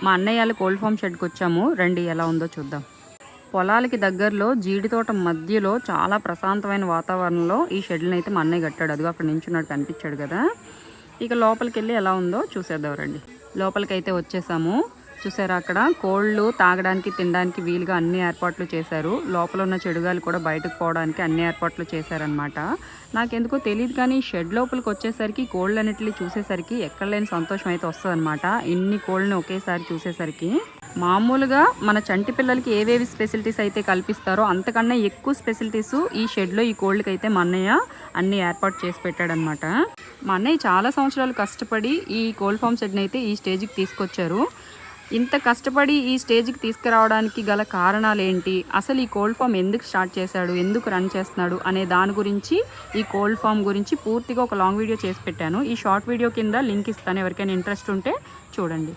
మా అన్నయ్య వాళ్ళ కోల్డ్ ఫామ్ షెడ్కి వచ్చాము. రండి ఎలా ఉందో చూద్దాం. పొలాలకి దగ్గరలో జీడి తోట మధ్యలో చాలా ప్రశాంతమైన వాతావరణంలో ఈ షెడ్ని అయితే మా అన్నయ్య కట్టాడు. అదిగో అక్కడ నించున్నాడు, కనిపించాడు కదా. ఇక లోపలికి వెళ్ళి ఎలా ఉందో చూసేద్దాం రండి. లోపలికి అయితే వచ్చేసాము. చూసారా, అక్కడ కోళ్ళు తాగడానికి తినడానికి వీలుగా అన్ని ఏర్పాట్లు చేశారు. లోపల ఉన్న చెడుగాలు కూడా బయటకు పోవడానికి అన్ని ఏర్పాట్లు చేశారనమాట. నాకెందుకో తెలియదు కానీ షెడ్ లోపలికి వచ్చేసరికి కోళ్ళు అన్నిటిని చూసేసరికి ఎక్కడలేని సంతోషం అయితే వస్తుంది. ఇన్ని కోళ్ళని ఒకేసారి చూసేసరికి మామూలుగా మన చంటి పిల్లలకి ఏవేవి స్పెషాలిటీస్ అయితే కల్పిస్తారో అంతకన్నా ఎక్కువ స్పెషాలిటీస్ ఈ షెడ్లో ఈ కోళ్ళకి అయితే మా అన్నయ్య అన్ని ఏర్పాటు చేసి పెట్టాడనమాట. మా అన్నయ్య చాలా సంవత్సరాలు కష్టపడి ఈ కోల్డ్ ఫామ్ షెడ్ని అయితే ఈ స్టేజ్కి తీసుకొచ్చారు. ఇంత కష్టపడి ఈ స్టేజ్కి తీసుకురావడానికి గల కారణాలు ఏంటి, అసలు ఈ కోల్డ్ ఫామ్ ఎందుకు స్టార్ట్ చేశాడు, ఎందుకు రన్ చేస్తున్నాడు అనే దాని గురించి, ఈ కోల్డ్ ఫామ్ గురించి పూర్తిగా ఒక లాంగ్ వీడియో చేసి పెట్టాను. ఈ షార్ట్ వీడియో కింద లింక్ ఇస్తాను, ఎవరికైనా ఇంట్రెస్ట్ ఉంటే చూడండి.